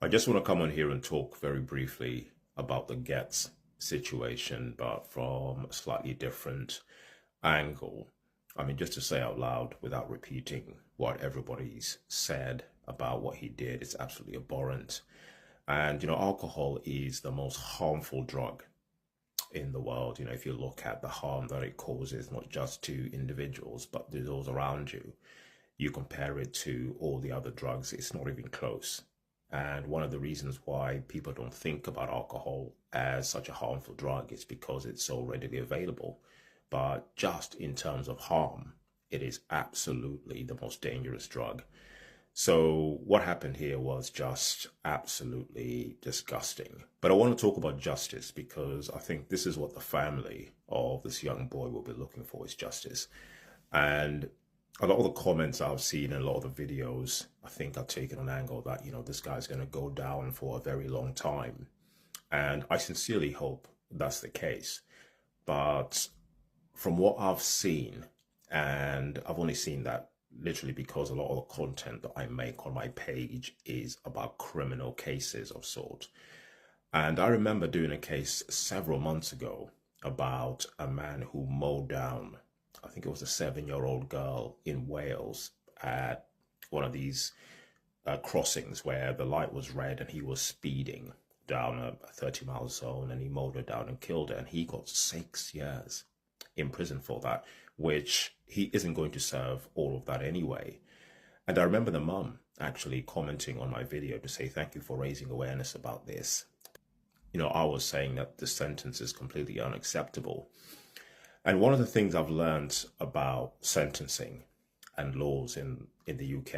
I just want to come on here and talk very briefly about the Getz situation, but from a slightly different angle. I mean, just to say out loud without repeating what everybody's said about what he did, it's absolutely abhorrent. And, alcohol is the most harmful drug in the world. If you look at the harm that it causes, not just to individuals, but to those around you, you compare it to all the other drugs, it's not even close. And one of the reasons why people don't think about alcohol as such a harmful drug is because it's so readily available. But just in terms of harm, it is absolutely the most dangerous drug. So what happened here was just absolutely disgusting. But I want to talk about justice because I think this is what the family of this young boy will be looking for, is justice. And a lot of the comments I've seen and a lot of the videos, I think I've taken an angle that, this guy's going to go down for a very long time. And I sincerely hope that's the case. But from what I've seen, and I've only seen that literally because a lot of the content that I make on my page is about criminal cases of sort. And I remember doing a case several months ago about a man who mowed down, I think it was a 7-year-old girl in Wales at one of these crossings where the light was red and he was speeding down a 30-mile zone, and he mowed her down and killed her. And he got 6 years in prison for that, which he isn't going to serve all of that anyway. And I remember the mum actually commenting on my video to say, thank you for raising awareness about this. I was saying that the sentence is completely unacceptable. And one of the things I've learned about sentencing and laws in the UK,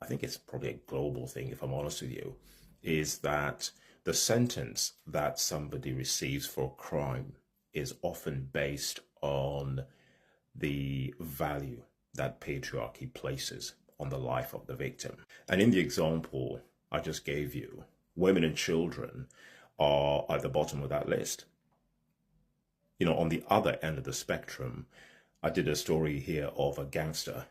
I think it's probably a global thing, if I'm honest with you, is that the sentence that somebody receives for a crime is often based on the value that patriarchy places on the life of the victim. And in the example I just gave you, women and children are at the bottom of that list. On the other end of the spectrum, I did a story here of a gangster